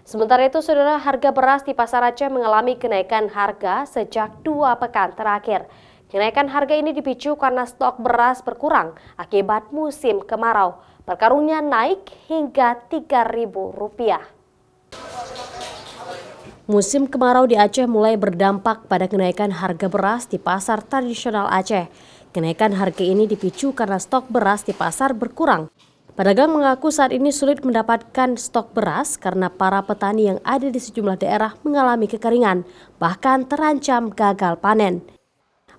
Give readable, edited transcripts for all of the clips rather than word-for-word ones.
Sementara itu, saudara, harga beras di Pasar Aceh mengalami kenaikan harga sejak 2 pekan terakhir. Kenaikan harga ini dipicu karena stok beras berkurang akibat musim kemarau. Per karungnya naik hingga Rp3.000. Musim kemarau di Aceh mulai berdampak pada kenaikan harga beras di pasar tradisional Aceh. Kenaikan harga ini dipicu karena stok beras di pasar berkurang. Pedagang mengaku saat ini sulit mendapatkan stok beras karena para petani yang ada di sejumlah daerah mengalami kekeringan, bahkan terancam gagal panen.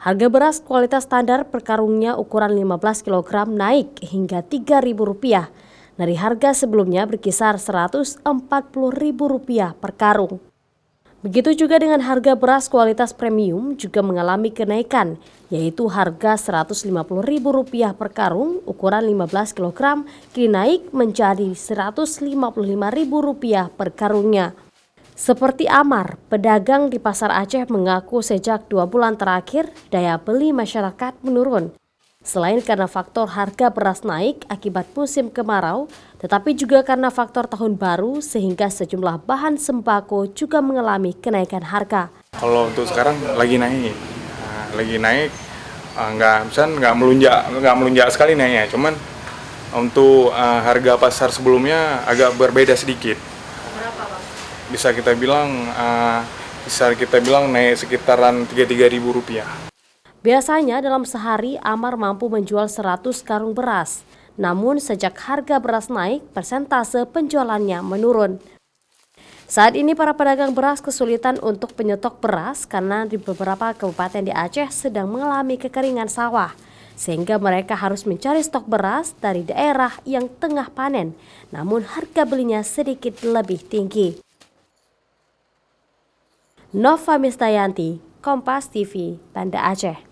Harga beras kualitas standar per karungnya ukuran 15 kg naik hingga Rp3.000 dari harga sebelumnya berkisar Rp140.000 per karung. Begitu juga dengan harga beras kualitas premium juga mengalami kenaikan, yaitu harga Rp150.000 per karung ukuran 15 kg kini naik menjadi Rp155.000 per karungnya. Seperti Amar, pedagang di Pasar Aceh mengaku sejak 2 bulan terakhir daya beli masyarakat menurun. Selain karena faktor harga beras naik akibat musim kemarau, tetapi juga karena faktor tahun baru sehingga sejumlah bahan sembako juga mengalami kenaikan harga. Kalau untuk sekarang lagi naik, nggak melunjak sekali naiknya, cuman untuk harga pasar sebelumnya agak berbeda sedikit. Berapa, Bang? Bisa kita bilang naik sekitaran Rp3.000. Biasanya dalam sehari Amar mampu menjual 100 karung beras. Namun sejak harga beras naik, persentase penjualannya menurun. Saat ini para pedagang beras kesulitan untuk penyetok beras karena di beberapa kabupaten di Aceh sedang mengalami kekeringan sawah. Sehingga mereka harus mencari stok beras dari daerah yang tengah panen, namun harga belinya sedikit lebih tinggi. Nova Mistayanti, Kompas TV, Banda Aceh.